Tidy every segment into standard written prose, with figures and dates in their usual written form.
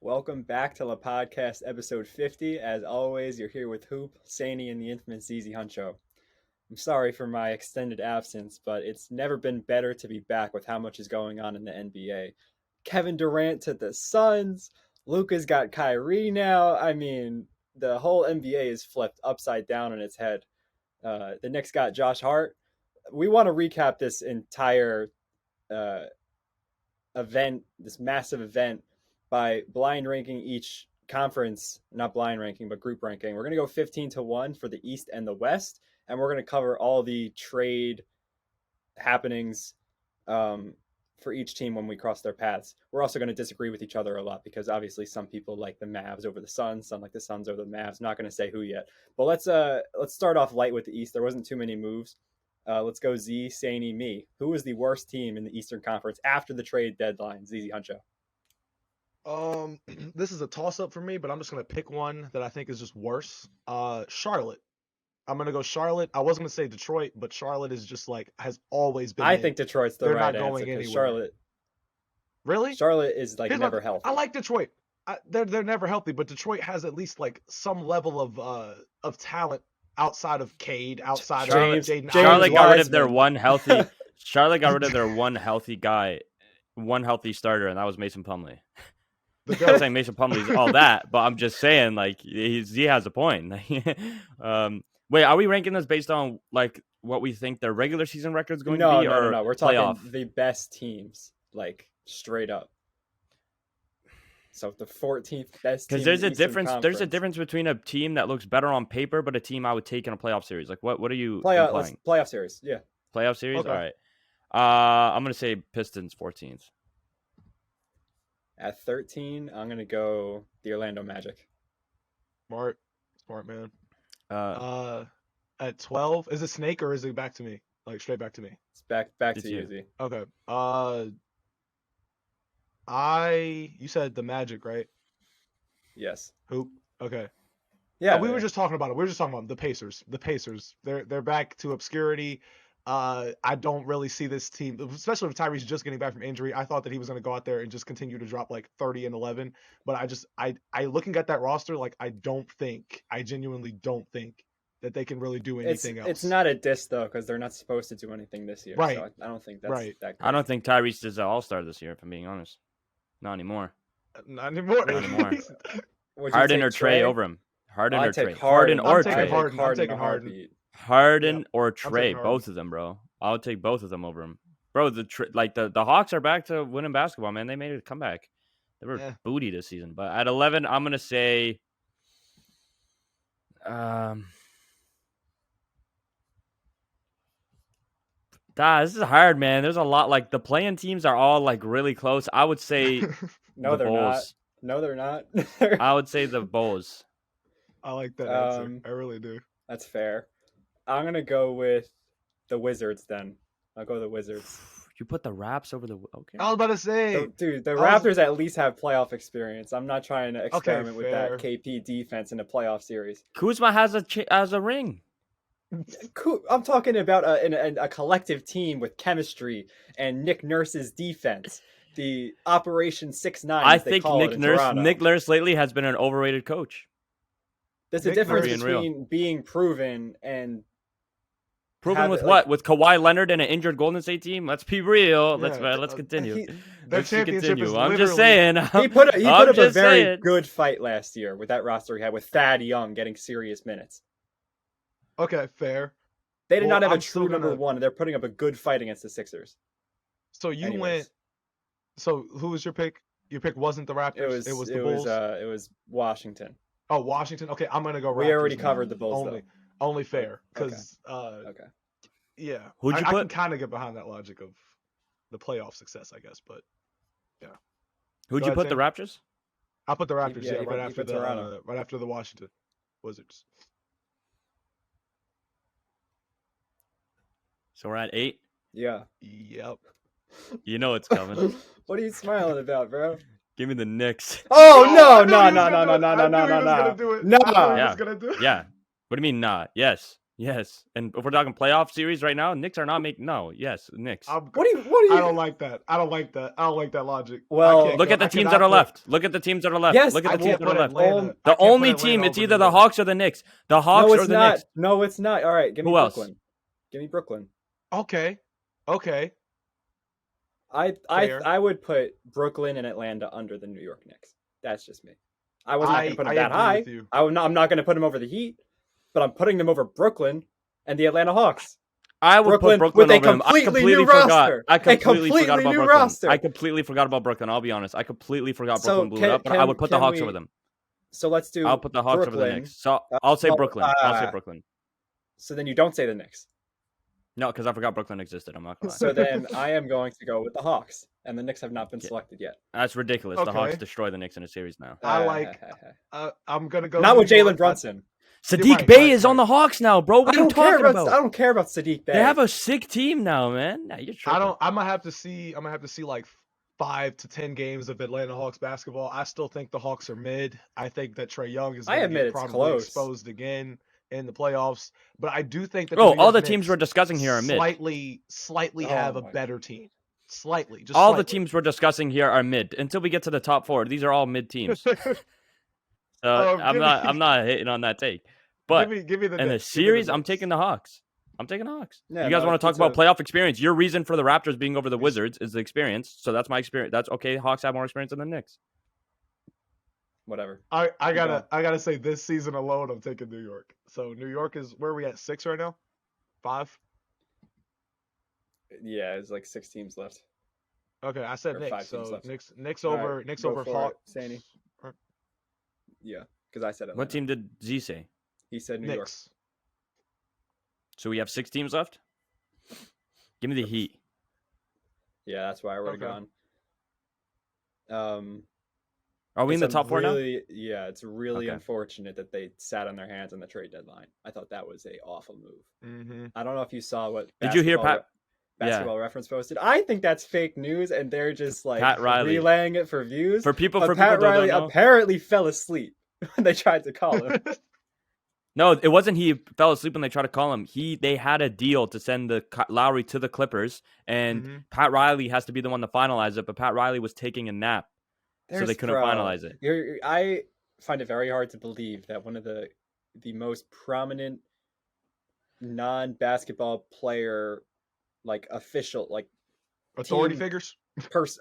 Welcome back to LePodcast episode 50. As always, you're here with Hoop, Sani, and the infamous ZZ Huncho. I'm sorry for my extended absence, but it's never been better to be back with how much is going on in the NBA. Kevin Durant to the Suns. Luka's got Kyrie now. I mean, the whole NBA is flipped upside down on its head. The Knicks got Josh Hart. We want to recap this entire uh, event, this massive event, by blind ranking each conference, not blind ranking, but group ranking. We're going to go 15-1 for the East and the West, and we're going to cover all the trade happenings for each team when we cross their paths. We're also going to disagree with each other a lot because obviously some people like the Mavs over the Suns, some like the Suns over the Mavs. Not going to say who yet, but let's start off light with the East. There wasn't too many moves. Let's go Z, Sani, me. Who was the worst team in the Eastern Conference after the trade deadline? ZZ Huncho. This is a toss-up for me, but I'm just gonna pick one that I think is just worse. Charlotte. I'm gonna go Charlotte. I was gonna say Detroit, but Charlotte is just like has always been. I think Detroit's the They're right not going answer. anywhere. Charlotte, Really? Charlotte is like Here's never my- healthy. I like Detroit. They're never healthy, but Detroit has at least like some level of talent outside of Cade, outside James- of Jaden. James Charlotte got rid of Wiseman. their one healthy. Charlotte got rid of their one healthy guy, one healthy starter, and that was Mason Plumlee. The I'm not GOAT. saying Mason Plumlee's all that, but I'm just saying like he has a point. Wait, are we ranking this based on like what we think their regular season record is going to be, or No. We're talking playoff? the best teams, like straight up. So the 14th best team. Because there's in a the Eastern difference. There's a Conference. difference between a team that looks better on paper, but a team I would take in a playoff series. Like what are you implying? Playoff series. Yeah. Playoff series? Okay. All right. I'm gonna say Pistons 14th. At 13, I'm gonna go the Orlando Magic. Smart man. Uh, At 12, is it Snake or is it back to me? Like straight back to me. It's back It's to you. you, Z. Okay. You said the Magic, right? Yes. Hoop. Okay. Yeah. We were just talking about it. We were just talking about the Pacers. The Pacers. They're back to obscurity. I don't really see this team, especially with Tyrese just getting back from injury. I thought that he was going to go out there and just continue to drop like 30 and 11. But I looking at that roster, like I genuinely don't think that they can really do anything else. It's not a diss though, because they're not supposed to do anything this year. Right. So I don't think that's Right. that great. I don't think Tyrese is an all-star this year, if I'm being honest. Not anymore. Not anymore. Not anymore. Would you Harden take or Trey over him. Harden I'd or take Trey. Harden. Harden or I'm taking Trey. Harden. I'm taking in a Harden. heartbeat. Harden Yep. or taking Trey. Harden. Both of them, bro. I'll take both of them over him. Bro, the Hawks are back to winning basketball, man. They made a comeback. They were Yeah. booty this season. But at 11, I'm going to say this is hard, man. There's a lot. Like, the playing teams are all, like, really close. I would say No, the they're not. Bulls. No, they're not. I would say the Bulls. I like that answer. Um, I really do. That's fair. I'm gonna go with the Wizards then. I'll go the Wizards. You put the Raps over the... Okay. I was about to say. Dude, the I was- Raptors at least have playoff experience. I'm not trying to experiment with fair. that KP defense in a playoff series. Kuzma has a ring. Cool. I'm talking about a collective team with chemistry and Nick Nurse's defense. The Operation 6-9. I as they think call it in Toronto. Nick Nurse lately has been an overrated coach. There's a Nick difference Nurse- Being real. between being proven and Proven have with it, what? With Kawhi Leonard and an injured Golden State team? Let's be real. Let's Yeah, continue. he- Their Let's championship is I'm just literally- saying. he put up a just very saying. good fight last year with that roster he had with Thad Young getting serious minutes. Okay, fair. They did Well, not have I'm a still true number gonna- one. They're putting up a good fight against the Sixers. So you Anyways, went. So who was your pick? Your pick wasn't the Raptors. it was the Bulls. it was Washington. Oh, Washington. Okay, I'm gonna go. We Raptors already then. covered the Bulls Only fair, Okay. because Okay. yeah. Who'd you I can put? kind of get behind that logic of the playoff success, I guess, but Who'd Go you ahead, put the Sam. Raptors? I'll put the Raptors. yeah, Yeah, he put- right he after put Toronto. right after the Washington Wizards. So we're at 8. Yeah. Yep. You know it's coming. What are you smiling about, bro? Give me the Knicks. Oh I no, knew no, he was no, no, gonna no, do it. no, I no, knew he no, was no, gonna do it. no. I knew he Yeah. was gonna do it. Yeah. What do you mean not? Yes. Yes, and if we're talking playoff series right now, Knicks are not making. No, yes, Knicks. What do you? I don't like that. I don't like that logic. Well, I can't Look go, at the I teams that cannot are put- left. Look at the teams that are left. Yes, Look at I the teams can't that are put left. Atlanta. The I can't put only Atlanta team, it's over either New the York. Hawks or the Knicks. The Hawks no, or it's the not. Knicks. No, it's not. All right, give me Who else? Brooklyn. Give me Brooklyn. Okay. I Fair. would put Brooklyn and Atlanta under the New York Knicks. That's just me. I was not going to put them that agree high. with you. I'm not going to put them over the Heat, but I'm putting them over Brooklyn and the Atlanta Hawks. I would put Brooklyn with a over them. I completely completely new forgot. roster. I completely forgot about new Brooklyn. roster. I completely forgot about Brooklyn. I'll be honest. I completely forgot So Brooklyn blew it up, but I would put the can Hawks we- over them. So let's do. I'll put the Hawks over the Brooklyn. Knicks. So I'll say well, Brooklyn. I'll say Brooklyn. So then you don't say the Knicks. No, because I forgot Brooklyn existed. I'm not gonna lie. So then I am going to go with the Hawks, and the Knicks have not been Yeah. selected yet. That's ridiculous. The Hawks Okay. destroy the Knicks in a series now. I'm gonna go. Not New with Jalen York. Brunson. Sadiq right, Bey right, is on right. the Hawks now, bro. What are you talking about? I don't care about Sadiq Bey. They have a sick team now, man. Nah, you're tripping. I'm gonna have to see like 5 to 10 games of Atlanta Hawks basketball. I still think the Hawks are mid. I think that Trae Young is I gonna admit get it's probably close. exposed again in the playoffs. But I do think that Bro, New all York the teams Knicks we're discussing here are mid. slightly Oh have a my better team. Slightly, just All the slightly. teams we're discussing here are mid. Until we get to the top 4, these are all mid teams. I'm not hitting on that take. But give me the in the Knicks. series, I'm taking the Hawks. Yeah, You guys no, want to talk it's about a- playoff experience? Your reason for the Raptors being over the Wizards is the experience. So that's my experience. That's okay. Hawks have more experience than the Knicks. Whatever. I Keep going. gotta say this season alone, I'm taking New York. So New York is where are we at 6 right now? 5. Yeah, it's like 6 teams left. Okay, I said Or Knicks. 5 teams So left. Knicks All over right, Knicks go over for Hawks. it, Sandy. Yeah, because I said it. What team did Z say? He said New York. Knicks. So we have 6 teams left? Give me the Heat. Yeah, that's why I would have Okay. gone. Are we in the top 4 now? Yeah, it's really Okay. unfortunate that they sat on their hands on the trade deadline. I thought that was a awful move. Mm-hmm. I don't know if you saw what. Did you hear Basketball Reference posted? I think that's fake news, and they're just like Pat Riley. relaying it for views. For people But that Pat don't Riley know. apparently fell asleep when they tried to call him. No, it wasn't he fell asleep when they tried to call him. They had a deal to send the Lowry to the Clippers, and Mhm. Pat Riley has to be the one to finalize it, but Pat Riley was taking a nap. So they couldn't finalize it. I find it very hard to believe that one of the most prominent non-basketball player, like official, like Authority team figures.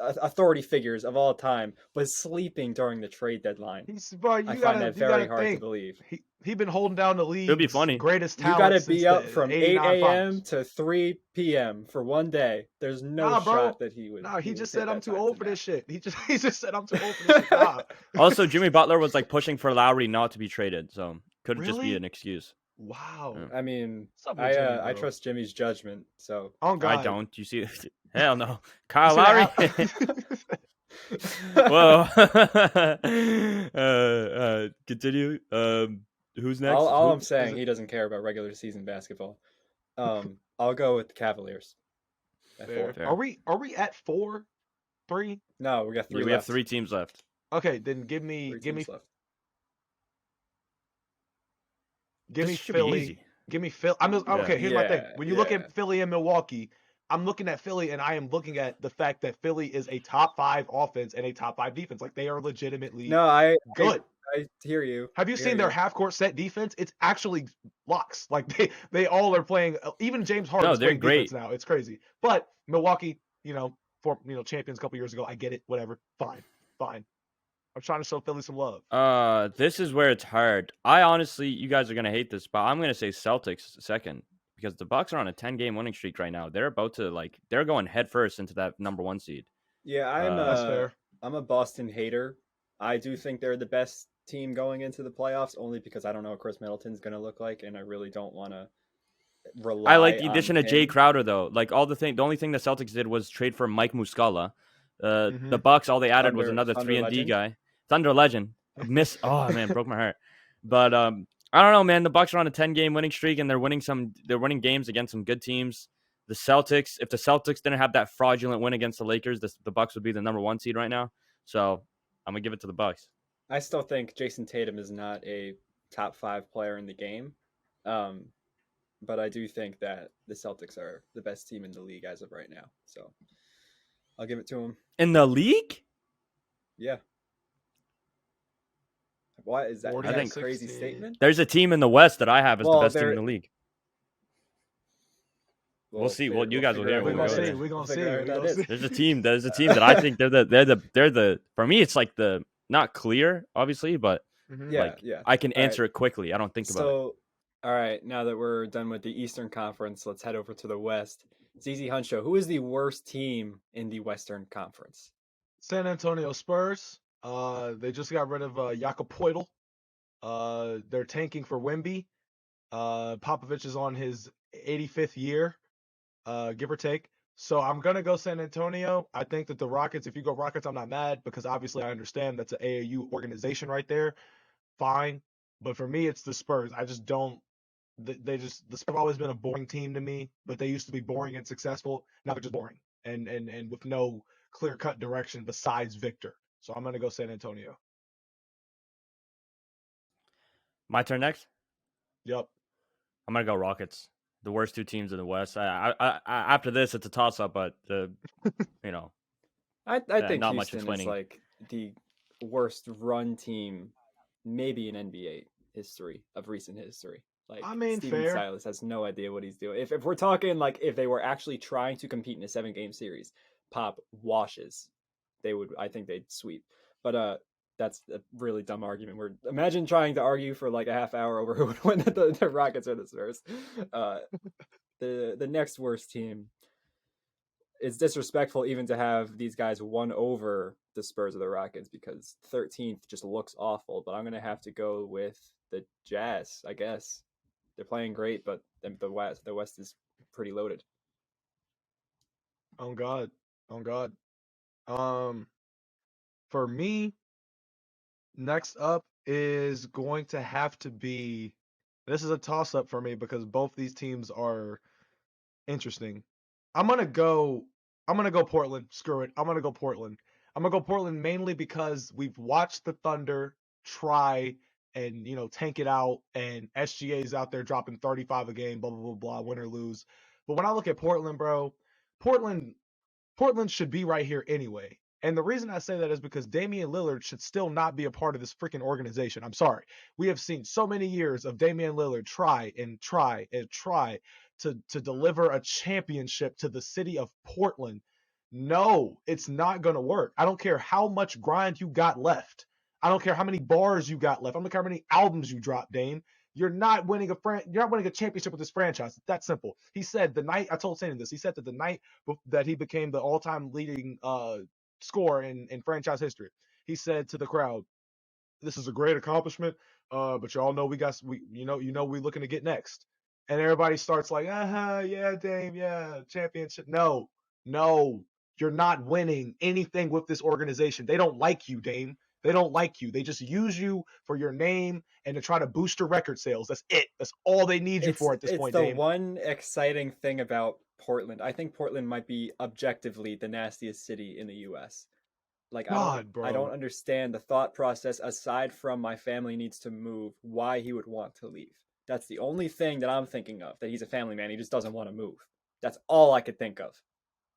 authority figures of all time was sleeping during the trade deadline. I find that very hard to believe. He been holding down the league's be funny. greatest You talent. got to since be up the from 8 89 a.m. finals. to 3 p.m. for one day. There's no Nah, bro. shot that he would. Nah, he would just hit said that I'm too time old to for nap. this shit. He just said I'm too old for this shit. Nah. Also, Jimmy Butler was like pushing for Lowry not to be traded, so could just be Really? an excuse. Wow. Yeah. I mean, What's up with Jimmy, I bro? trust Jimmy's judgment. So On God. I don't. You see, hell no, Kyle You Lowry. see that? Whoa. Continue. Who's next? all Who- I'm saying, he doesn't care about regular season basketball. I'll go with the Cavaliers. At Fair. 4. Are we at 4? 3? No, we got 3 Yeah, we left. have 3 teams left. Okay, then give me 3 give me teams left. give me This should be Philly. easy. Give me Philly. Okay, here's my thing. Yeah, When you look yeah. at Philly and Milwaukee, I'm looking at Philly and I am looking at the fact that Philly is a top 5 offense and a top 5 defense. Like they are legitimately No, I good. I hear you. Have you I hear seen their half court set defense? It's actually locks. Like they all are playing. Even James Harden's they're playing defense now. It's crazy. But Milwaukee, champions a couple years ago. I get it. Whatever. Fine. I'm trying to show Philly some love. This is where it's hard. I honestly, you guys are gonna hate this, but I'm gonna say Celtics second because the Bucks are on a 10-game winning streak right now. They're about to they're going headfirst into that number 1 seed. Yeah, That's fair. I'm a Boston hater. I do think they're the best team going into the playoffs, only because I don't know what Chris Middleton's going to look like, and I really don't want to rely. I like the addition on of Jay him. Crowder though. Like the only thing the Celtics did was trade for Mike Muscala. Mhm. The Bucks, all they added was Thunder- another Thunder 3-and-D legend? guy. Thunder legend. Oh man, broke my heart. But I don't know, man. The Bucks are on a 10-game winning streak, and they're winning games against some good teams. The Celtics, if the Celtics didn't have that fraudulent win against the Lakers, the Bucks would be the number 1 seed right now. So I'm gonna give it to the Bucks. I still think Jason Tatum is not a top 5 player in the game. but I do think that the Celtics are the best team in the league as of right now. So I'll give it to them. In the league? Yeah. Why is that? Is 40 I that a and think crazy 16. statement? there's a team in the West that I have as the Well, best team in the they're league. We'll we'll see. figure Well, you we'll guys will figure hear out We're when who we gonna that go see. is. there. We're We'll gonna figure see. out We're who that gonna is. see. There's a team that they're the for me it's like the not clear obviously, but Mhm. Yeah, like yeah. I can All right. answer it quickly. I don't think about it. So, all right. Now that we're done with the Eastern Conference, let's head over to the West. ZZ Huncho, who is the worst team in the Western Conference? San Antonio Spurs. They just got rid of Jakob Poeltl. They're tanking for Wemby. Popovich is on his 85th year, give or take. So I'm gonna go San Antonio. I think that the Rockets, if you go Rockets, I'm not mad because obviously I understand that's an AAU organization right there. Fine. But for me, it's the Spurs. I just don't. The Spurs have always been a boring team to me, but they used to be boring and successful. Now they're just boring and with no clear cut direction besides Victor. So I'm gonna go San Antonio. My turn next. Yep. I'm gonna go Rockets. The worst two teams in the West. After this, it's a toss up, but you know, I think not much Houston is explaining. like the worst run team, maybe in NBA history of recent history. I Like mean, Steven fair. Silas has no idea what he's doing. If we're talking like if they were actually trying to compete in a 7 game series, Pop washes, they would. I think they'd sweep. But that's a really dumb argument. We're imagine trying to argue for like a half hour over who would win the Rockets or the Spurs. Uh, the next worst team, it's disrespectful even to have these guys won over the Spurs or the Rockets because 13th just looks awful. But I'm gonna have to go with the Jazz. I guess they're playing great, but the West is pretty loaded. On God. On God. Um, for me, next up is going to have to be. This is a toss up for me because both these teams are interesting. I'm gonna go. I'm gonna go Portland. Screw it. I'm gonna go Portland. I'm gonna go Portland mainly because we've watched the Thunder try and tank it out, and SGA's out there dropping 35 a game, blah blah blah blah, win or lose. But when I look at Portland, bro, Portland Portland should be right here anyway. And the reason I say that is because Damian Lillard should still not be a part of this freaking organization. I'm sorry. We have seen so many years of Damian Lillard try and try and try to deliver a championship to the city of Portland. No, it's not going to work. I don't care how much grind you got left. I don't care how many bars you got left. I don't care how many albums you dropped, Dame. You're not winning a championship with this franchise. It's that simple. He said the night I told Sandy this. He said that the night that he became the all-time leading scorer in franchise history, he said to the crowd, "This is a great accomplishment, but y'all know we looking to get next." And everybody starts like, yeah, Dame, yeah, championship. No, you're not winning anything with this organization. They don't like you, Dame. They don't like you. They just use you for your name and to try to boost your record sales. That's it. That's all they need you It's for at this it's point, the Dame. one exciting thing about Portland. I think Portland might be objectively the nastiest city in the U.S. Like God, I don't bro. understand the thought process aside from my family needs to move, why he would want to leave. That's the only thing that I'm thinking of, that he's a family man, he just doesn't want to move. That's all I could think of.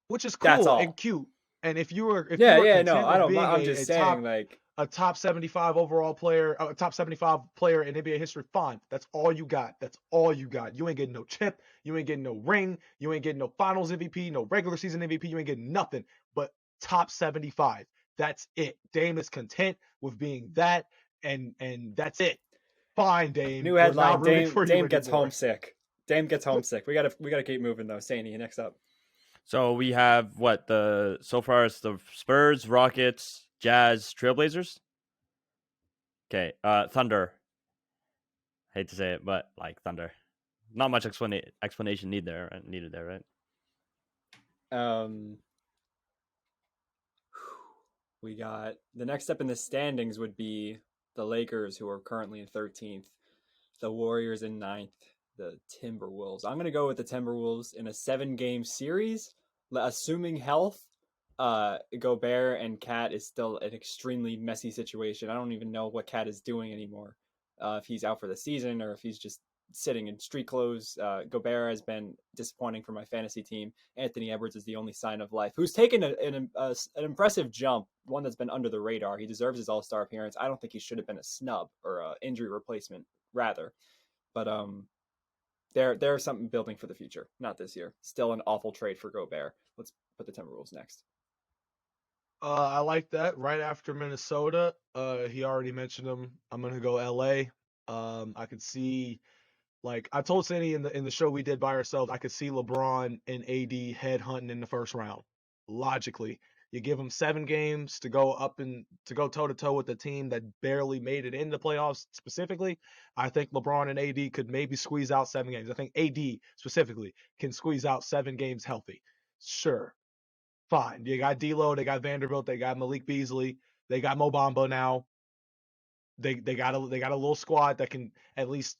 Which is That's cool and all. cute. And if you Yeah, were yeah, no, content I with don't being I'm just saying like a top 75 overall player, a top 75 player in NBA history, fine. That's all you got. That's all you got. You ain't getting no chip. You ain't getting no ring. You ain't getting no Finals MVP, no regular season MVP. You ain't getting nothing but top 75. That's it. Dame is content with being that, and that's it. Fine, Dame. new We're not headline, rooting Dame for you Dame gets anymore. homesick. Dame gets homesick. We gotta keep moving though. Sandy, next up. So we have what the so far it's the Spurs, Rockets, Jazz, Trailblazers. Okay, Thunder. Hate to say it, but like Thunder. Not much explanation needed there, right? Um we got the next step in the standings would be the Lakers, who are currently in 13th, the Warriors in ninth, the Timberwolves. I'm going to go with the Timberwolves in a 7 game series, assuming health. Gobert and Cat is still an extremely messy situation. I don't even know what Cat is doing anymore. If he's out for the season or if he's just sitting in street clothes. Gobert has been disappointing for my fantasy team. Anthony Edwards is the only sign of life, who's taken an impressive jump, one that's been under the radar. He deserves his All-Star appearance. I don't think he should have been a snub or an injury replacement, rather. But there's something building for the future, not this year. Still an awful trade for Gobert. Let's put the Timberwolves next. I like that. Right after Minnesota, he already mentioned him. I'm gonna go LA. I could see, like I told Sandy in the show we did by ourselves, I could see LeBron and AD head hunting in the first round. Logically, you give them 7 games to go toe to toe with the team that barely made it into playoffs. Specifically, I think LeBron and AD could maybe squeeze out 7 games. I think AD specifically can squeeze out 7 games healthy. Sure. Fine. You got D'Lo, they got Vanderbilt, they got Malik Beasley, they got Mo Bamba now. They got a little squad that can at least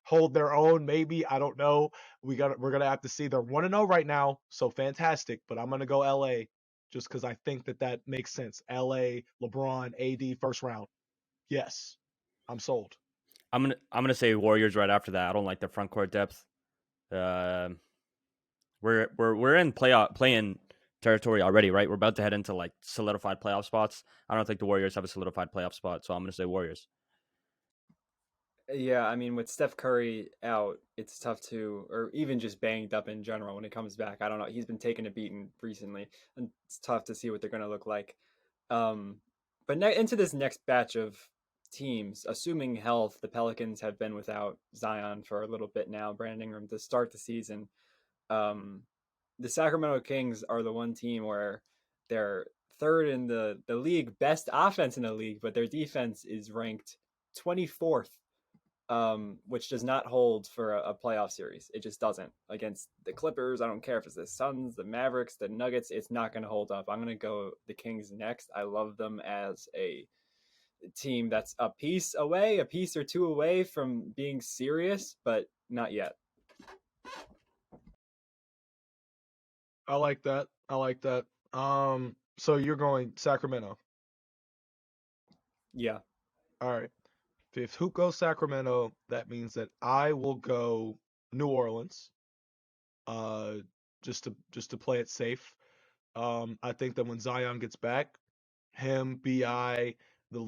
hold their own. Maybe, I don't know. We're gonna have to see. They're 1-0 right now, so fantastic. But I'm gonna go LA just because I think that makes sense. LA, LeBron, AD, first round. Yes, I'm sold. I'm gonna say Warriors right after that. I don't like their front court depth. We're in play-in territory already, right? We're about to head into like solidified playoff spots. I don't think the Warriors have a solidified playoff spot, so I'm gonna say Warriors. Yeah, I mean, with Steph Curry out, it's tough to, or even just banged up in general when it comes back. I don't know. He's been taking a beating recently, and it's tough to see what they're going to look like. But into this next batch of teams, assuming health, the Pelicans have been without Zion for a little bit now, Brandon Ingram, to start the season. The Sacramento Kings are the one team where they're third in the league, best offense in the league, but their defense is ranked 24th. Which does not hold for a playoff series. It just doesn't. Against the Clippers, I don't care if it's the Suns, the Mavericks, the Nuggets, it's not going to hold up. I'm going to go the Kings next. I love them as a team that's a piece or two away from being serious, but not yet. I like that. So you're going Sacramento. Yeah. All right. If Hoop goes Sacramento, that means that I will go New Orleans. Just to play it safe. I think that when Zion gets back, him, BI, the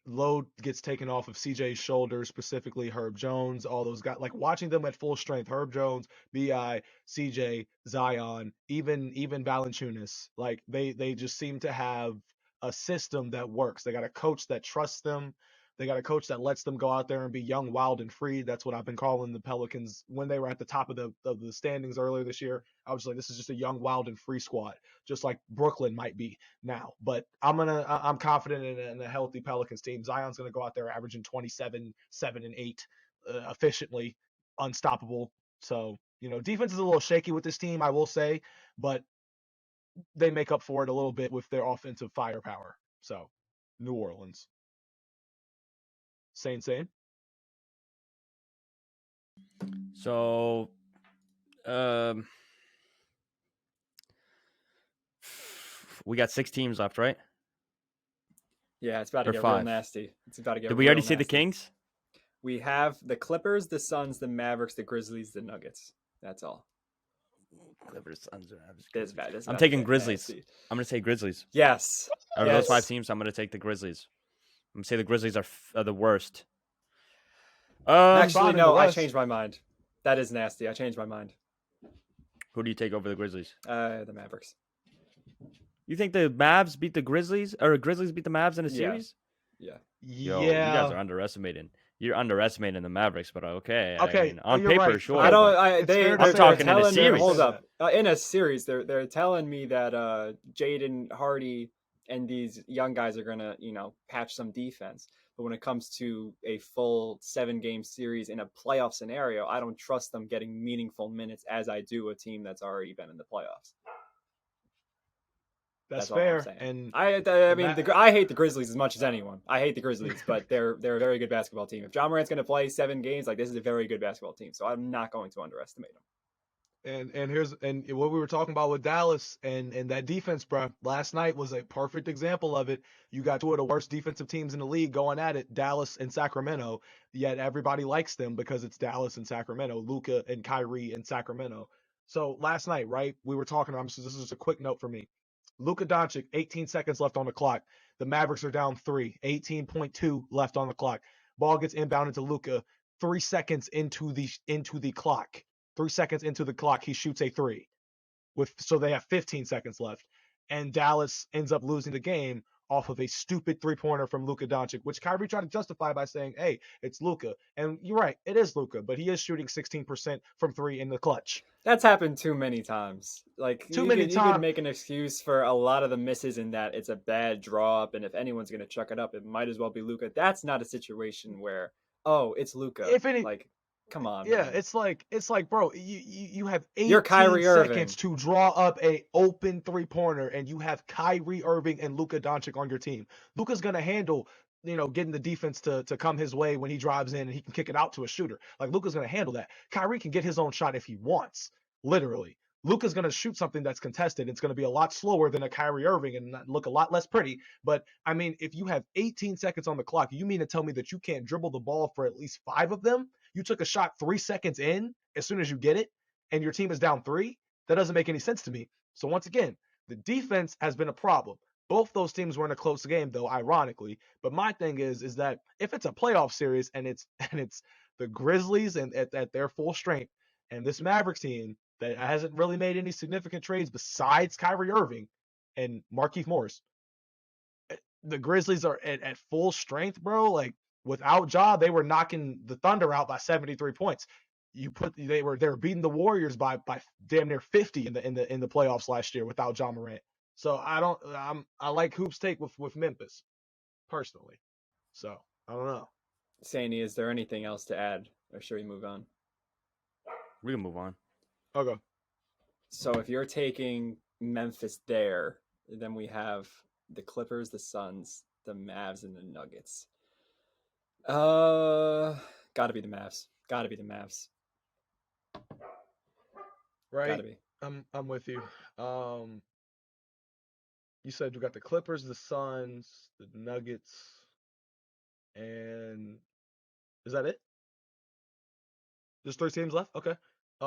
load gets taken off of CJ's shoulders, specifically Herb Jones, all those guys. Like watching them at full strength, Herb Jones, BI, CJ, Zion, even Valanciunas. Like they just seem to have a system that works. They got a coach that trusts them. They got a coach that lets them go out there and be young, wild, and free. That's what I've been calling the Pelicans when they were at the top of the standings earlier this year. I was like, this is just a young, wild, and free squad, just like Brooklyn might be now. But I'm confident in a healthy Pelicans team. Zion's gonna go out there averaging 27, 7, and 8 efficiently, unstoppable. So defense is a little shaky with this team, I will say, but they make up for it a little bit with their offensive firepower. So New Orleans. Same. So, we got 6 teams left, right? Yeah, it's about to Or get 5. real nasty. It's about to get. Did we real already see the nasty. Kings? We have the Clippers, the Suns, the Mavericks, the Grizzlies, the Nuggets. That's all. Clippers, Suns, This bad. I'm taking Grizzlies. Nasty. I'm gonna say Grizzlies. Yes. Out of those 5 teams, I'm gonna take the Grizzlies. I'm gonna say the Grizzlies are the worst. Actually, no, I changed my mind. That is nasty. I changed my mind. Who do you take over the Grizzlies? The Mavericks. You think the Mavs beat the Grizzlies, or Grizzlies beat the Mavs in a series? Yeah. Yo, you guys are underestimating. You're underestimating the Mavericks, but okay. Okay, I mean, on you're paper, right. sure. I don't. I'm talking in a telling me- series. Hold up. In a series, they're telling me that Jaden Hardy and these young guys are gonna patch some defense. But when it comes to a full 7-game series in a playoff scenario, I don't trust them getting meaningful minutes as I do a team that's already been in the playoffs. That's all I'm fair. saying. And I mean, I hate the Grizzlies as much as anyone. I hate the Grizzlies, but they're a very good basketball team. If John Morant's going to play 7 games, like this is a very good basketball team. So I'm not going to underestimate them. And what we were talking about with Dallas and that defense, bro. Last night was a perfect example of it. You got two of the worst defensive teams in the league going at it, Dallas and Sacramento. Yet everybody likes them because it's Dallas and Sacramento, Luka and Kyrie and Sacramento. So last night, right? We were talking. This is just a quick note for me. Luka Doncic, 18 seconds left on the clock. The Mavericks are down 3, 18.2 left on the clock. Ball gets inbounded to Luka 3 seconds into the clock. 3 seconds into the clock, he shoots a 3. So they have 15 seconds left. And Dallas ends up losing the game off of a stupid three-pointer from Luka Doncic, which Kyrie tried to justify by saying, hey, it's Luka. And you're right, it is Luka, but he is shooting 16% from 3 in the clutch. That's happened too many times. Like Too you many could times. make an excuse for a lot of the misses in that it's a bad draw up, and if anyone's gonna chuck it up, it might as well be Luka. That's not a situation where it's Luka. If any, like, come on. yeah, man. it's like, bro, you have You're 18 Kyrie Irving. seconds to draw up a open three-pointer, and you have Kyrie Irving and Luka Doncic on your team. Luka's gonna handle, getting the defense to come his way when he drives in and he can kick it out to a shooter. Like Luka's gonna handle that. Kyrie can get his own shot if he wants, literally. Luka's gonna shoot something that's contested. It's gonna be a lot slower than a Kyrie Irving and look a lot less pretty. But I mean, if you have 18 seconds on the clock, you mean to tell me that you can't dribble the ball for at least 5 of them? You took a shot 3 seconds in as soon as you get it, and your team is down 3? That doesn't make any sense to me. So once again, the defense has been a problem. Both those teams were in a close game, though, ironically. But my thing is that if it's a playoff series and it's the Grizzlies and at their full strength, and this Mavericks team that hasn't really made any significant trades besides Kyrie Irving and Markieff Morris, the Grizzlies are at full strength, bro. Like without Ja, they were knocking the Thunder out by 73 points. They were beating the Warriors by damn near 50 in the playoffs last year without Ja Morant. So I like Hoop's take with Memphis personally. So I don't know. Sandy, is there anything else to add, or should we move on? We can move on. Okay. So if you're taking Memphis there, then we have the Clippers, the Suns, the Mavs, and the Nuggets. Gotta be the Mavs. Gotta be the Mavs. Right. Gotta be. I'm with you. You said you got the Clippers, the Suns, the Nuggets, and is that it? There's 3 teams left? Okay.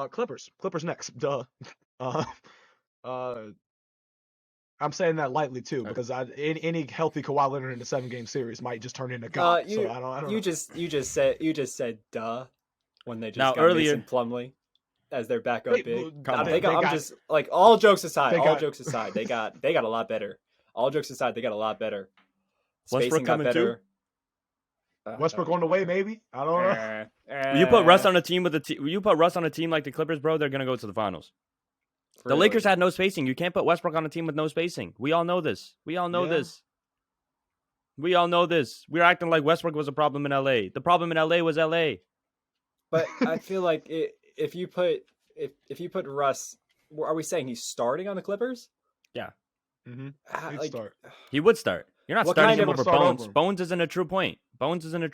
Clippers next. Duh. I'm saying that lightly too because any healthy Kawhi Leonard in a 7-game series might just turn into God. So I don't know. You just said duh when they just Now, got earlier- Mason Plumlee as their backup big. I'm just like all jokes aside, they got a lot better. All jokes aside, they got a lot better. Westbrook Spacing got coming better. Westbrook on the way, maybe. I don't know. You put Russ on a team you put Russ on a team like the Clippers, bro, they're gonna go to the finals. The Lakers had no spacing. You can't put Westbrook on a team with no spacing. We all know this. We all know this. We're acting like Westbrook was a problem in LA. The problem in LA was LA. But I feel like if you put Russ, are we saying he's starting on the Clippers? Yeah. He'd start. He would start. You're not What starting kind him of- over Start Bones. over him. Bones isn't a true point. No, He's a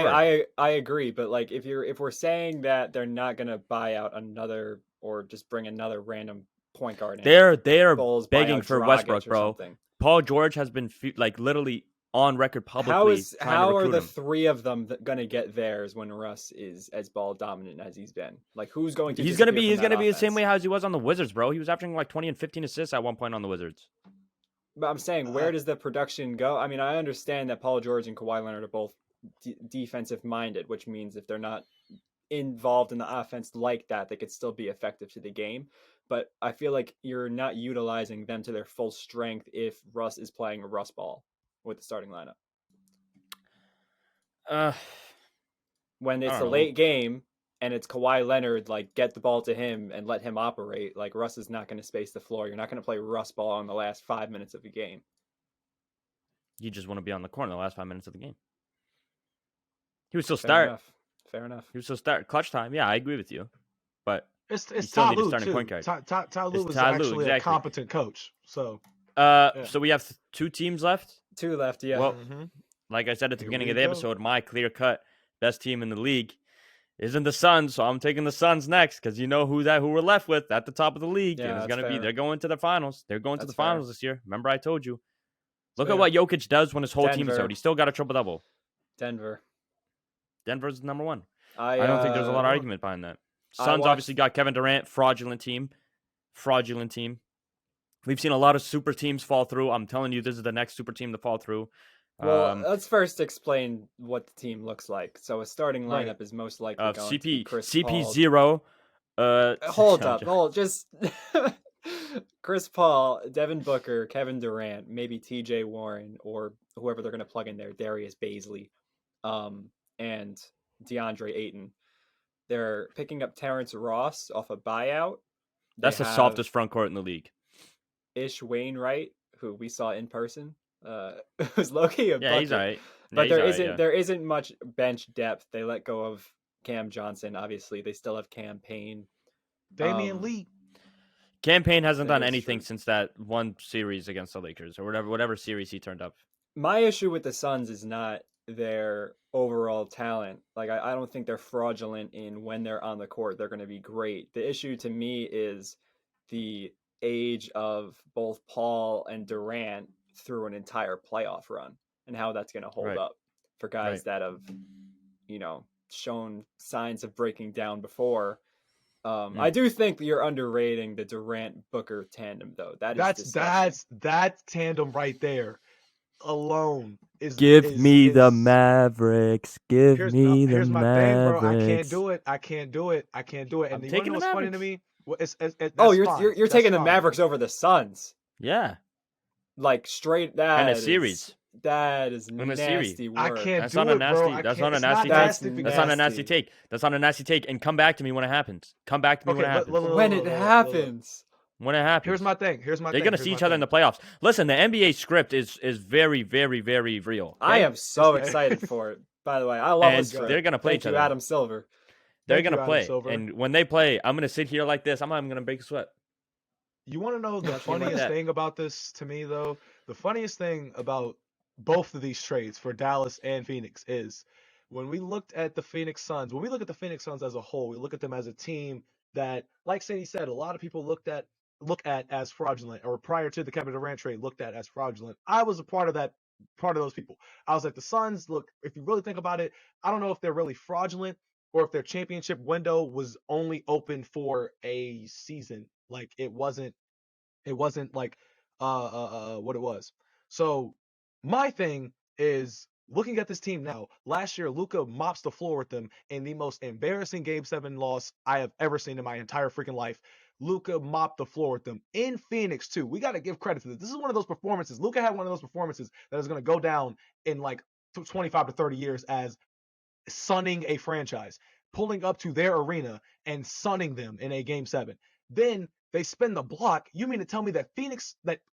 scorer. I agree, but like if we're saying that they're not gonna buy out another or just bring another random point guard in, They're Bulls buy begging out for Dragic Westbrook, or bro. something. Paul George has been like literally on record publicly trying How to are recruit the him. 3 of them gonna get theirs when Russ is as ball dominant as he's been? Like who's going to? He's gonna be disappear from that the same offense? way as he was on the Wizards, bro. He was averaging like 20 and 15 assists at one point on the Wizards. But I'm saying, where does the production go? I mean, I understand that Paul George and Kawhi Leonard are both defensive minded, which means if they're not involved in the offense like that, they could still be effective to the game. But I feel like you're not utilizing them to their full strength if Russ is playing a Russ ball with the starting lineup. When it's a late game and it's Kawhi Leonard, like get the ball to him and let him operate. Like Russ is not going to space the floor. You're not going to play Russ ball in the last 5 minutes of the game. You just want to be on the court in the last 5 minutes of the game. He would still start. Fair enough. He would still start clutch time. Yeah, I agree with you. But It's still need a Ty Lue starting too. point guard. Ty Lue It's is Ty Lue, actually a exactly. competent coach. So so we have 2 teams left. 2 left, yeah. Well, like I said at the Here beginning we of the go. episode, my clear-cut best team in the league isn't the Suns, so I'm taking the Suns next because you know who we're left with at the top of the league. Yeah, And it's that's gonna be fair. they're going to the finals. They're going to That's the finals fair. this year. Remember I told you. Look fair. at what Jokic does when his whole team is Denver. out. He still got a triple double. Denver. Denver's number one. I don't think there's a lot of uh, argument behind that. I Suns watched- obviously got Kevin Durant, fraudulent team. We've seen a lot of super teams fall through. I'm telling you, this is the next super team to fall through. Well, let's first explain what the team looks like. So a starting Right. lineup is most likely of going to be CP Chris CP Paul. 0. Hold I'm up, joking. just Chris Paul, Devin Booker, Kevin Durant, maybe T.J. Warren, or whoever they're going to plug in there, Darius Baisley, and DeAndre Ayton. They're picking up Terrence Ross off a buyout. That's They the have softest front court in the league. Ish Wainwright, who we saw in person, who's low-key a Yeah, he's bucket. all right. But there isn't much bench depth. They let go of Cam Johnson. Obviously, they still have Cam Payne. Damian Lee. Campaign hasn't That done is anything true. since that one series against the Lakers or whatever series he turned up. My issue with the Suns is not their overall talent. Like I don't think they're fraudulent in when they're on the court. They're going to be great. The issue to me is the age of both Paul and Durant through an entire playoff run and how that's going to hold Right. up for guys Right. that have, shown signs of breaking down before. I do think that you're underrating the Durant Booker tandem, though. That tandem right there alone is Give is, me is, the Mavericks. Give me the here's my thing, bro. I can't Mavericks. do it. I can't do it. And I'm you wanna taking know the what's funny to Mavericks. me? Well, that's You're fine. you're That's taking the fine. Mavericks over the Suns, Yeah, like straight. and a series. That is In a series. nasty I work. can't That's do not a it, bro. nasty. I That's can't. not a It's nasty not take. nasty That's because That's not a nasty nasty. take. That's not a nasty take. And come back to me when it happens. Come back to me when it Okay, happens. When it happens. When it happens. Here's my thing. They're gonna see each other in the playoffs. Listen, the NBA script is very, very, very real. I okay? am so Yes, excited for it. By the way, I love And this script. they're gonna play Thank each you, other. Adam Silver. They're Thank you, gonna Adam play, Silver. and when they play, I'm gonna sit here like this. I'm not even gonna break a sweat. You want to know the Trust me like funniest that. thing about this to me, though? The funniest thing about both of these trades for Dallas and Phoenix is when we looked at the Phoenix Suns, when we look at the Phoenix Suns as a whole, we look at them as a team that, like Sadie said, a lot of people look at as fraudulent, or prior to the Kevin Durant trade, looked at as fraudulent. I was a part of those people. I was like, the Suns, look, if you really think about it, I don't know if they're really fraudulent or if their championship window was only open for a season. Like it wasn't like what it was. So my thing is looking at this team now. Last year, Luka mops the floor with them in the most embarrassing Game 7 loss I have ever seen in my entire freaking life. Luka mopped the floor with them in Phoenix too. We got to give credit to this. This is one of those performances. Luka had one of those performances that is going to go down in like 25 to 30 years as sunning a franchise, pulling up to their arena and sunning them in a Game 7. Then they spin the block. You mean to tell me that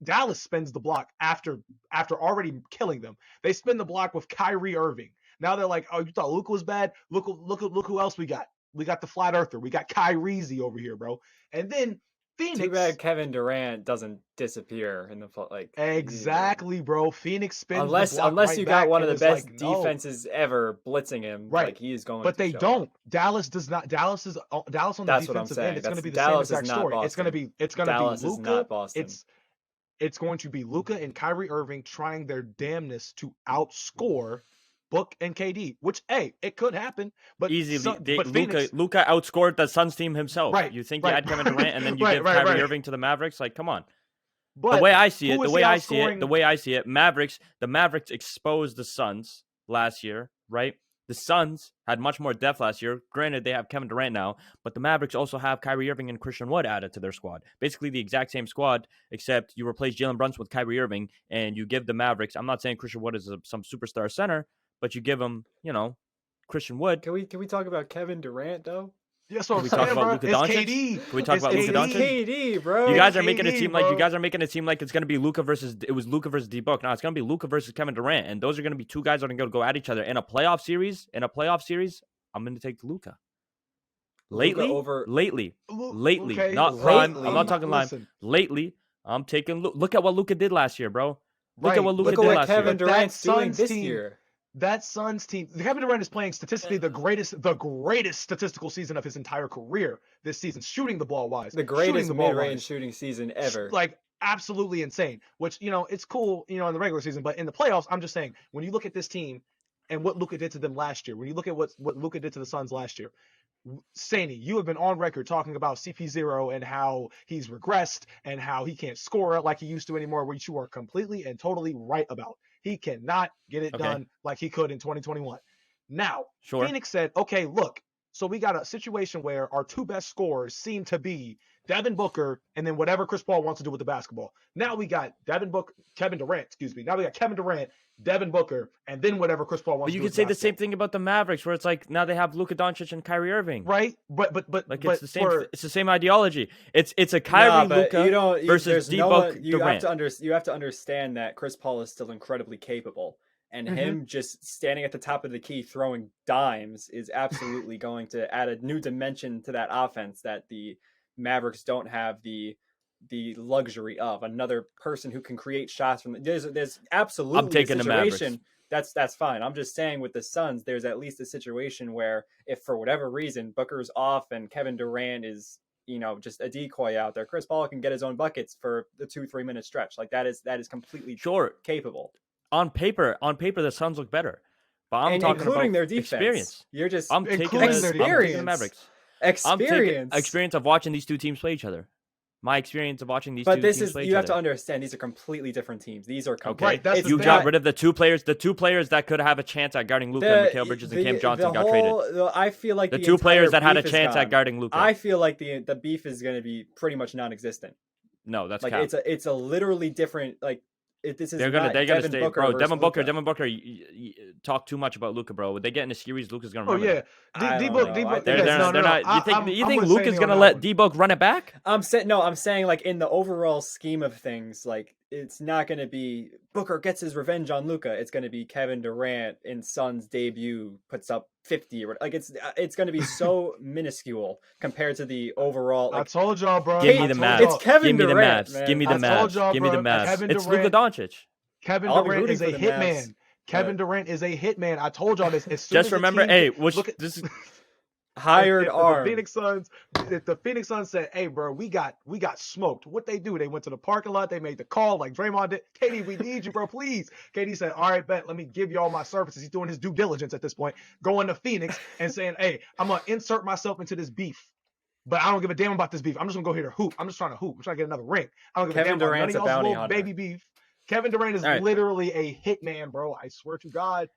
Dallas spins the block after already killing them? They spin the block with Kyrie Irving. Now they're like, oh, you thought Luka was bad? Look who else we got. We got the flat earther. We got Kyrie over here, bro. And then Phoenix. Too bad Kevin Durant doesn't disappear in the Exactly, bro. Phoenix spins unless the block unless you right got back one of and the is best like, no. defenses ever blitzing him. Right. Like he is going. But to they show don't. up. Dallas does not. Dallas on the That's what I'm defensive end. saying. It's going to be the Dallas same is exact not story. Boston. It's going to Dallas be is Luka. not Boston. It's going to be Luka and Kyrie Irving trying their damnness to outscore Book and KD, which it could happen, but Easily, Phoenix, Luka outscored the Suns team himself. Right, You think right. you add Kevin Durant and then you Right, give right, Kyrie right. Irving to the Mavericks? Like, come on. but The way I see it, who the is way he I see it, outscoring? the way I see it, the Mavericks exposed the Suns last year, right? The Suns had much more depth last year. Granted, they have Kevin Durant now, but the Mavericks also have Kyrie Irving and Christian Wood added to their squad. Basically the exact same squad, except you replace Jalen Brunson with Kyrie Irving, and you give the Mavericks, I'm not saying Christian Wood is some superstar center, but you give him, Christian Wood. Can we talk about Kevin Durant though? Yes, what Can I'm we talk saying, about bro. Luka It's Doncic? KD. Can we talk It's about Luka KD. Doncic? KD, bro. You guys are KD, making it seem bro. like it's gonna be Luka versus D-Book. No, it's gonna be Luka versus Kevin Durant, and those are gonna be two guys that are gonna go at each other in a playoff series. I'm gonna take Luka. Lately, Okay, not prime. lately. I'm not talking line. Listen, Lately, I'm taking. Look at what Luka did last year, bro. Look right, at what Luka Look did at what last Kevin year. But that Durant's doing Suns this team- year. that Suns team, Kevin Durant is playing statistically the greatest statistical season of his entire career this season, shooting the ball wise. The greatest mid-range shooting season ever. Like, absolutely insane, which, it's cool, in the regular season, but in the playoffs, I'm just saying, when you look at this team and what Luka did to them last year, when you look at what Luka did to the Suns last year, Saney, you have been on record talking about CP0 and how he's regressed and how he can't score like he used to anymore, which you are completely and totally right about. He cannot get it done like he could in 2021. Now, Phoenix said, okay, look, so we got a situation where our two best scorers seem to be Devin Booker and then whatever Chris Paul wants to do with the basketball. Now we got Kevin Durant. Now we got Kevin Durant, Devin Booker, and then whatever Chris Paul wants to do. But you could say the same thing about the Mavericks, where it's like now they have Luka Doncic and Kyrie Irving. Right? But it's the same. It's the same ideology. It's a Kyrie Luka versus Durant. You have to understand that Chris Paul is still incredibly capable. And him just standing at the top of the key throwing dimes is absolutely going to add a new dimension to that offense that the Mavericks don't have the luxury of. Another person who can create shots from there's absolutely I'm taking a situation. The Mavericks. That's fine. I'm just saying with the Suns, there's at least a situation where if for whatever reason Booker's off and Kevin Durant is just a decoy out there, Chris Paul can get his own buckets for the 2-3 minute stretch. Like that is completely capable. On paper, the Suns look better, but I'm talking including about their defense. Experience. You're just I'm taking the Mavericks. Experience of watching these two teams play each other. My experience of watching these two teams play each other. But you have to understand, these are completely different teams. These are completely. Right, you got rid of the two players that could have a chance at guarding Luka. Mikal Bridges and Cam Johnson got traded. I feel like the two players that had a chance at guarding Luka. I feel like the beef is going to be pretty much non-existent. No, that's like cap. It's a literally different they're gonna stay, Booker bro. Devin Booker talk too much about Luka, bro. When they get in a series, Luka's gonna run. Oh yeah, D-Book. They're not. You think Luka's gonna let D-Book run it back? I'm saying like in the overall scheme of things, like it's not gonna be Booker gets his revenge on Luka. It's gonna be Kevin Durant in Suns debut puts up 50 or like it's gonna be so minuscule compared to the overall. I told y'all, bro. Give me the Mavs. It's Kevin Durant. Give me the Mavs. Give me the Mavs. It's Luka Doncic. Kevin Durant is a hitman. Kevin Durant is a hitman. I told y'all this. Just remember, this hired arm. The Phoenix Suns said, "Hey, bro, we got smoked." What they do? They went to the parking lot. They made the call like Draymond did. KD, we need you, bro, please. KD said, "All right, bet. Let me give you all my services." He's doing his due diligence at this point, going to Phoenix and saying, "Hey, I'm gonna insert myself into this beef, but I don't give a damn about this beef. I'm just gonna go here to hoop. I'm just trying to hoop. I'm trying to get another ring. I don't give Kevin a damn Durant's about none of a y'all's bounty little baby beef." Kevin Durant is literally a hitman, bro. I swear to God.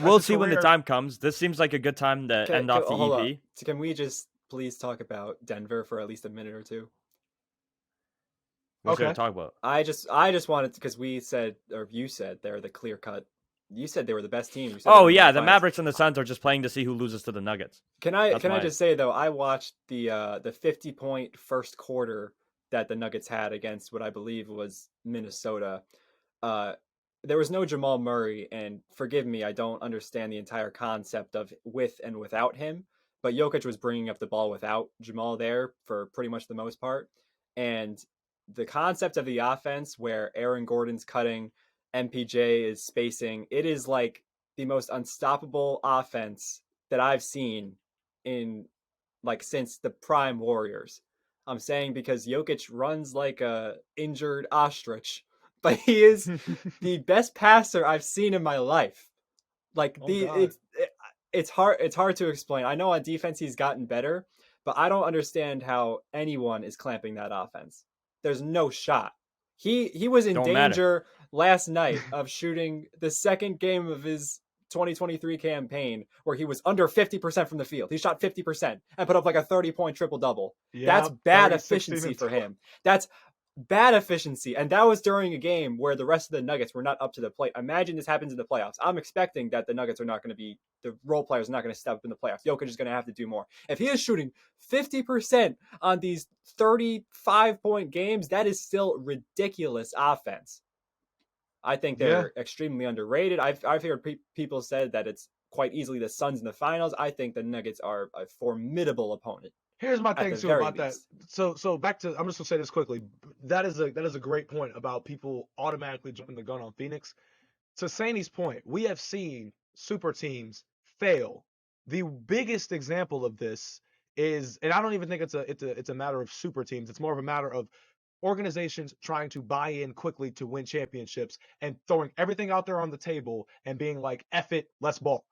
We'll see when the time comes. This seems like a good time to end off the EP. So can we just please talk about Denver for at least a minute or two? What's going to talk about? I just wanted to, because you said they're the clear cut. You said they were the best team. The Mavericks and the Suns are just playing to see who loses to the Nuggets. I just say though, I watched the 50-point first quarter that the Nuggets had against what I believe was Minnesota. There was no Jamal Murray, and forgive me, I don't understand the entire concept of with and without him, but Jokic was bringing up the ball without Jamal there for pretty much the most part. And the concept of the offense where Aaron Gordon's cutting, MPJ is spacing, it is like the most unstoppable offense that I've seen since the prime Warriors. I'm saying because Jokic runs like a injured ostrich, but he is the best passer I've seen in my life. It's hard to explain. I know on defense he's gotten better, but I don't understand how anyone is clamping that offense. There's no shot. He was in danger last night of shooting the second game of his 2023 campaign where he was under 50% from the field. He shot 50% and put up like a 30-point triple-double. That's bad efficiency for him. That's bad efficiency. And that was during a game where the rest of the Nuggets were not up to the plate. Imagine this happens in the playoffs. I'm expecting that the Nuggets are not going to be, the role players are not going to step up in the playoffs. Jokic is going to have to do more. If he is shooting 50% on these 35-point games, that is still ridiculous offense. I think they're extremely underrated. I've heard people said that it's quite easily the Suns in the finals. I think the Nuggets are a formidable opponent. Here's my thing too about that. So back to, I'm just gonna say this quickly. That is a great point about people automatically jumping the gun on Phoenix. To Saney's point, we have seen super teams fail. The biggest example of this is, and I don't even think it's a matter of super teams. It's more of a matter of organizations trying to buy in quickly to win championships and throwing everything out there on the table and being like, F it, let's ball.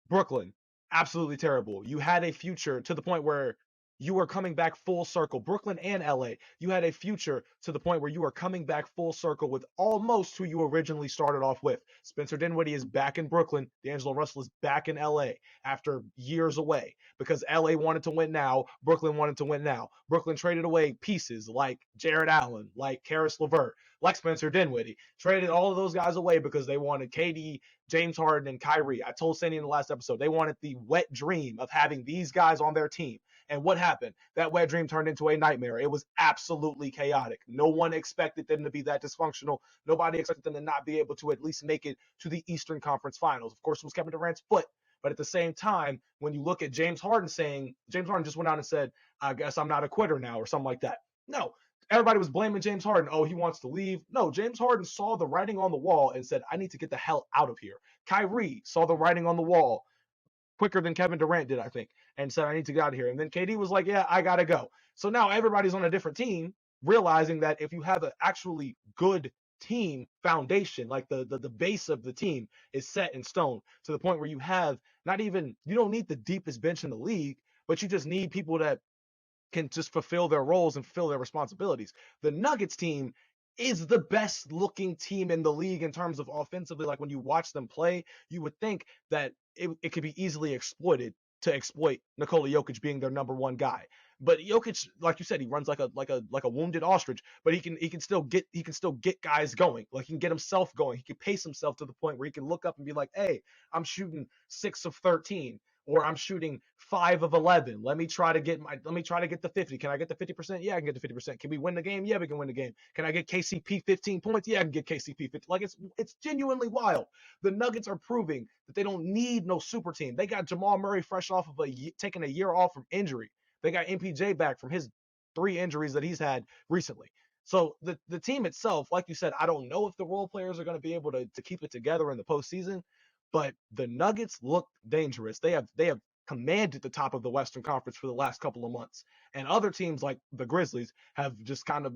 Brooklyn, absolutely terrible. You had a future to the point where you were coming back full circle. Brooklyn and LA, you had a future to the point where you are coming back full circle with almost who you originally started off with. Spencer Dinwiddie is back in Brooklyn. D'Angelo Russell is back in LA after years away because LA wanted to win now. Brooklyn wanted to win now. Brooklyn traded away pieces like Jared Allen, like Karis LeVert, like Spencer Dinwiddie. Traded all of those guys away because they wanted KD, James Harden, and Kyrie. I told Sandy in the last episode, they wanted the wet dream of having these guys on their team. And what happened? That wet dream turned into a nightmare. It was absolutely chaotic. No one expected them to be that dysfunctional. Nobody expected them to not be able to at least make it to the Eastern Conference Finals. Of course, it was Kevin Durant's foot. But at the same time, when you look at James Harden James Harden just went out and said, I guess I'm not a quitter now or something like that. No, everybody was blaming James Harden. Oh, he wants to leave. No, James Harden saw the writing on the wall and said, I need to get the hell out of here. Kyrie saw the writing on the wall quicker than Kevin Durant did, I think, and said, I need to get out of here. And then KD was like, yeah, I got to go. So now everybody's on a different team, realizing that if you have an actually good team foundation, like the base of the team is set in stone to the point where you have you don't need the deepest bench in the league, but you just need people that can just fulfill their roles and fulfill their responsibilities. The Nuggets team is the best looking team in the league in terms of offensively. Like when you watch them play, you would think that it could be easily exploited to exploit Nikola Jokic being their number one guy. But Jokic, like you said, he runs like a wounded ostrich, but he can still get guys going. Like he can get himself going. He can pace himself to the point where he can look up and be like, hey, I'm shooting 6 of 13. Or I'm shooting 5 of 11. Let me try to get the 50. Can I get the 50%? Yeah, I can get the 50%. Can we win the game? Yeah, we can win the game. Can I get KCP 15 points? Yeah, I can get KCP 50. Like it's genuinely wild. The Nuggets are proving that they don't need no super team. They got Jamal Murray fresh off of taking a year off from injury. They got MPJ back from his 3 injuries that he's had recently. So the team itself, like you said, I don't know if the role players are going to be able to keep it together in the postseason. But the Nuggets look dangerous. They have commanded the top of the Western Conference for the last couple of months. And other teams like the Grizzlies have just kind of,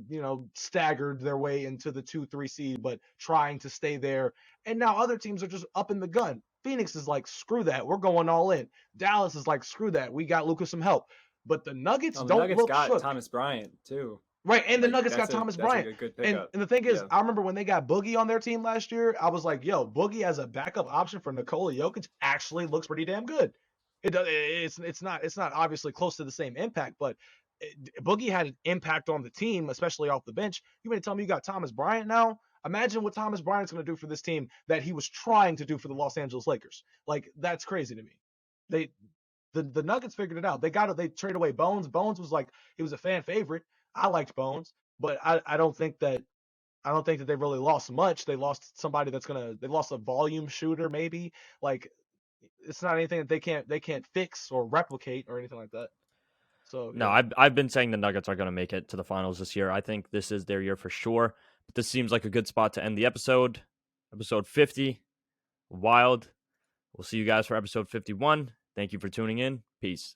staggered their way into the 2-3 seed, but trying to stay there. And now other teams are just up in the gun. Phoenix is like, screw that. We're going all in. Dallas is like, screw that. We got Luka some help. But the Nuggets don't look got shook. Thomas Bryant too. Right, and the Nuggets got Thomas Bryant. A good and the thing is, I remember when they got Boogie on their team last year, I was like, yo, Boogie as a backup option for Nikola Jokic actually looks pretty damn good. It's not obviously close to the same impact, but Boogie had an impact on the team, especially off the bench. You mean to tell me you got Thomas Bryant now? Imagine what Thomas Bryant's going to do for this team that he was trying to do for the Los Angeles Lakers. Like, that's crazy to me. The Nuggets figured it out. They traded away Bones. Bones was like, he was a fan favorite. I liked Bones, but I don't think that they really lost much. They lost somebody they lost a volume shooter maybe. Like it's not anything that they can't fix or replicate or anything like that. So no, yeah. I've been saying the Nuggets are going to make it to the finals this year. I think this is their year for sure. But this seems like a good spot to end the episode. Episode 50, wild. We'll see you guys for episode 51. Thank you for tuning in. Peace.